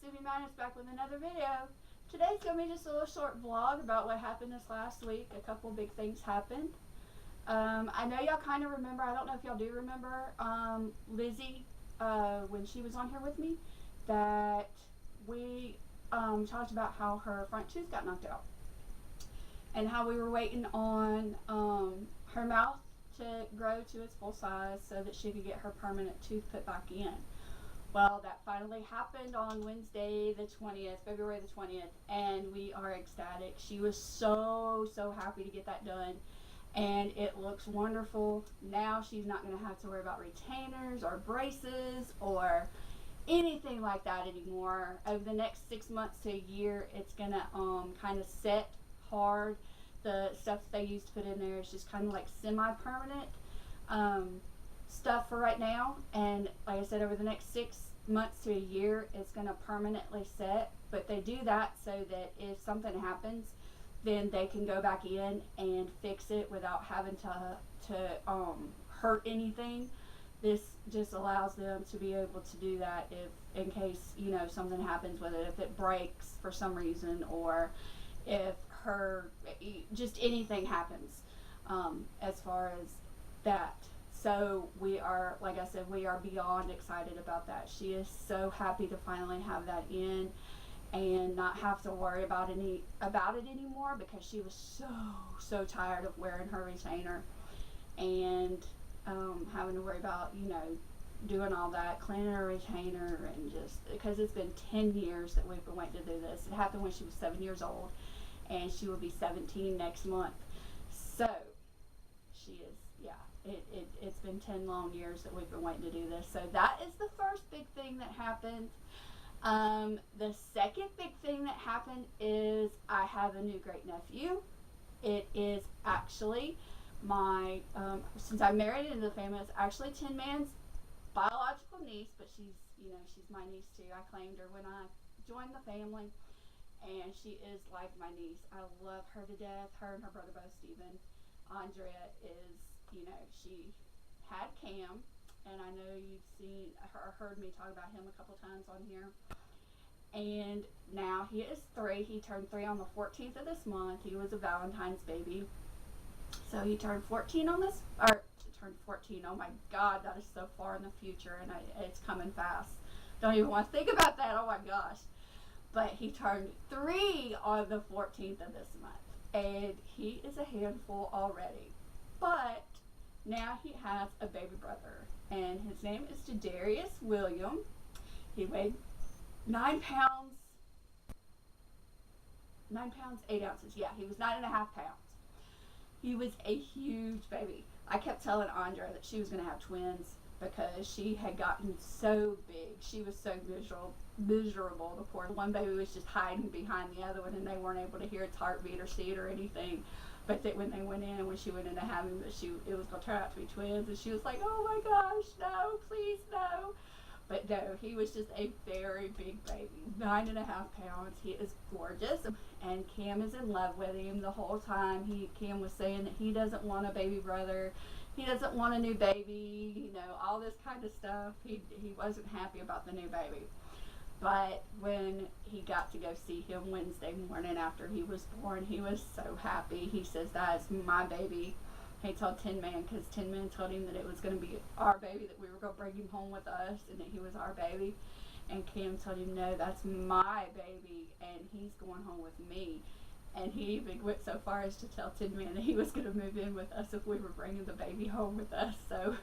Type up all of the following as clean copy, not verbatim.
Subi Madness back with another video. Today's going to be just a little short vlog about what happened this last week. A couple big things happened. I know y'all kind of remember, I don't know if y'all do remember, Lizzy, when she was on here with me, that we talked about how her front tooth got knocked out. And how we were waiting on her mouth to grow to its full size so that she could get her permanent tooth put back in. Well, that finally happened on Wednesday the 20th, February the 20th, and we are ecstatic. She was so happy to get that done, and it looks wonderful. Now she's not going to have to worry about retainers or braces or anything like that anymore. Over the next 6 months to a year, it's going to kind of set hard. The stuff that they used to put in there is just kind of like semi-permanent stuff for right now, and like I said, over the next 6 months to a year it's going to permanently set. But they do that so that if something happens, then they can go back in and fix it without having to hurt anything. This just allows them to be able to do that if in case something happens with it, if it breaks for some reason, or if just anything happens as far as that. So we are, like I said, we are beyond excited about that. She is so happy to finally have that in and not have to worry about it anymore, because she was so tired of wearing her retainer and having to worry about doing all that, cleaning her retainer, and just because it's been 10 years that we've been waiting to do this. It happened when she was 7 years old, and she will be 17 next month. So she is, it's been 10 long years that we've been waiting to do this. So that is the first big thing that happened. The second big thing that happened is I have a new great nephew. It is actually my, since I married into the family, it's actually Tin Man's biological niece, but she's my niece too. I claimed her when I joined the family, and she is like my niece. I love her to death. Her and her brother both, Steven. Andrea is, she had Cam, and I know you've seen or heard me talk about him a couple times on here. And now he is 3. He turned 3 on the 14th of this month. He was a Valentine's baby. So he turned 14 on this, or turned 14. Oh my God, that is so far in the future, and it's coming fast. Don't even want to think about that. Oh my gosh. But he turned 3 on the 14th of this month, and he is a handful already. But now he has a baby brother, and his name is Jadarius William. He weighed 9 pounds 8 ounces. Yeah, he was 9.5 pounds. He was a huge baby. I kept telling Andrea that she was going to have twins because she had gotten so big. She was so miserable. The poor one baby was just hiding behind the other one, and they weren't able to hear its heartbeat or see it or anything. But that when they went in, when she went into having, it was going to turn out to be twins, and she was like, "Oh my gosh, no, please no." But no, he was just a very big baby, 9.5 pounds. He is gorgeous, and Cam is in love with him the whole time. Cam was saying that he doesn't want a baby brother. He doesn't want a new baby, all this kind of stuff. He wasn't happy about the new baby. But when he got to go see him Wednesday morning after he was born, he was so happy. He says, "That is my baby." He told Tin Man, because Tin Man told him that it was going to be our baby, that we were going to bring him home with us, and that he was our baby. And Cam told him, "No, that's my baby, and he's going home with me." And he even went so far as to tell Tin Man that he was going to move in with us if we were bringing the baby home with us. So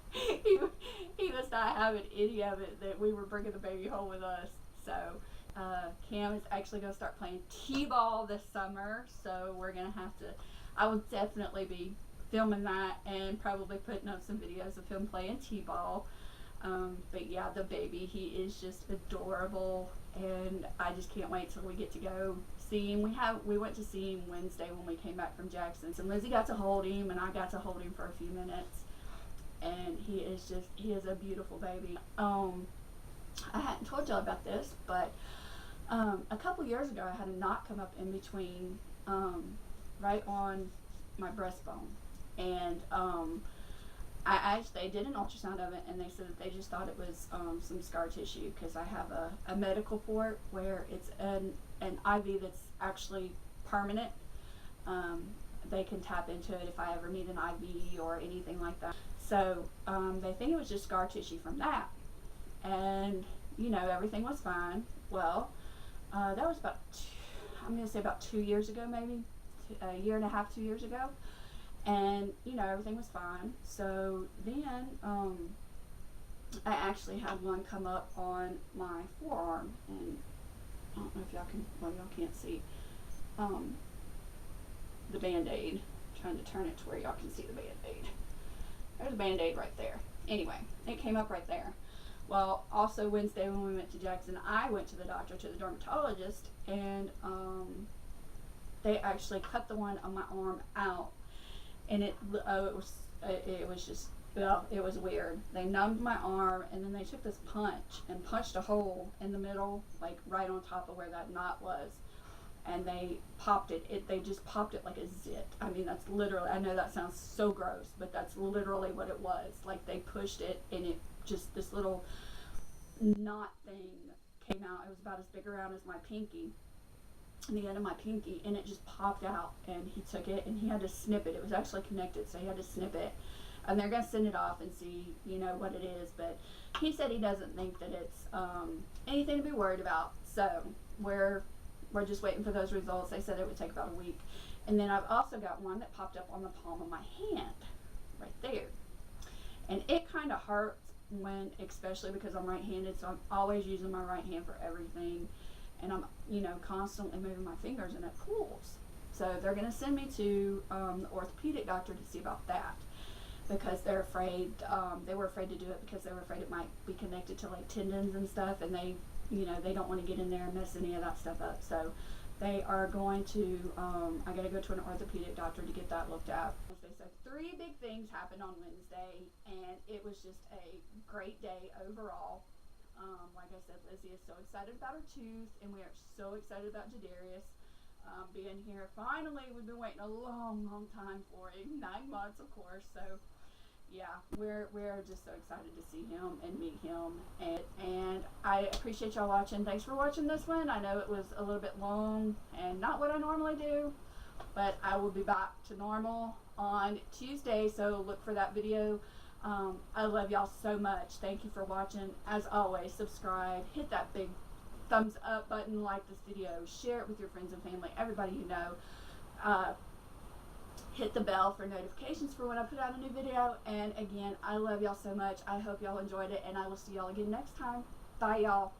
he was not having any of it that we were bringing the baby home with us. So Cam is actually going to start playing t-ball this summer. So we're going to have to, I will definitely be filming that and probably putting up some videos of him playing t-ball. But yeah, the baby, he is just adorable, and I just can't wait till we get to go see him. We went to see him Wednesday when we came back from Jackson's, and Lizzy got to hold him, and I got to hold him for a few minutes, and he is a beautiful baby. I hadn't told y'all about this, but a couple years ago I had a knot come up in between, right on my breastbone, and they did an ultrasound of it, and they said that they just thought it was some scar tissue, because I have a medical port where it's an IV that's actually permanent. They can tap into it if I ever need an IV or anything like that. So they think it was just scar tissue from that. And, everything was fine. Well, that was I'm going to say about 2 years ago, maybe. A year and a half, 2 years ago. And, everything was fine. So then I actually had one come up on my forearm. And I don't know if y'all can't see the Band-Aid. I'm trying to turn it to where y'all can see the Band-Aid. There's a Band-Aid right there. Anyway, it came up right there. Well, also Wednesday when we went to Jackson, I went to the doctor, to the dermatologist, and they actually cut the one on my arm out, and it was just, well, it was weird. They numbed my arm, and then they took this punch and punched a hole in the middle, like right on top of where that knot was, and they popped it. They just popped it like a zit. I mean, that's literally, I know that sounds so gross, but that's literally what it was. Like, they pushed it, and it just, this little knot thing came out. It was about as big around as my pinky, the end of my pinky, and it just popped out. And he took it, and he had to snip it. It was actually connected, so he had to snip it. And they're going to send it off and see, what it is. But he said he doesn't think that it's anything to be worried about. So we're just waiting for those results. They said it would take about a week. And then I've also got one that popped up on the palm of my hand, right there. And it kind of hurts especially because I'm right-handed, so I'm always using my right hand for everything. And I'm, constantly moving my fingers, and it pulls. So they're going to send me to the orthopedic doctor to see about that, because they're afraid, they were afraid to do it because they were afraid it might be connected to like tendons and stuff, and they don't want to get in there and mess any of that stuff up. So they are going to, I got to go to an orthopedic doctor to get that looked at. So 3 big things happened on Wednesday, and it was just a great day overall. Like I said, Lizzy is so excited about her tooth, and we are so excited about Jadarius being here. Finally, we've been waiting a long, long time for him. 9 months, of course. So yeah, we're just so excited to see him and meet him. And I appreciate y'all watching. Thanks for watching this one. I know it was a little bit long and not what I normally do, but I will be back to normal on Tuesday, so look for that video. I love y'all so much. Thank you for watching. As always, subscribe, hit that big thumbs up button, like this video, share it with your friends and family, everybody you know. Hit the bell for notifications for when I put out a new video. And again, I love y'all so much. I hope y'all enjoyed it, and I will see y'all again next time. Bye, y'all.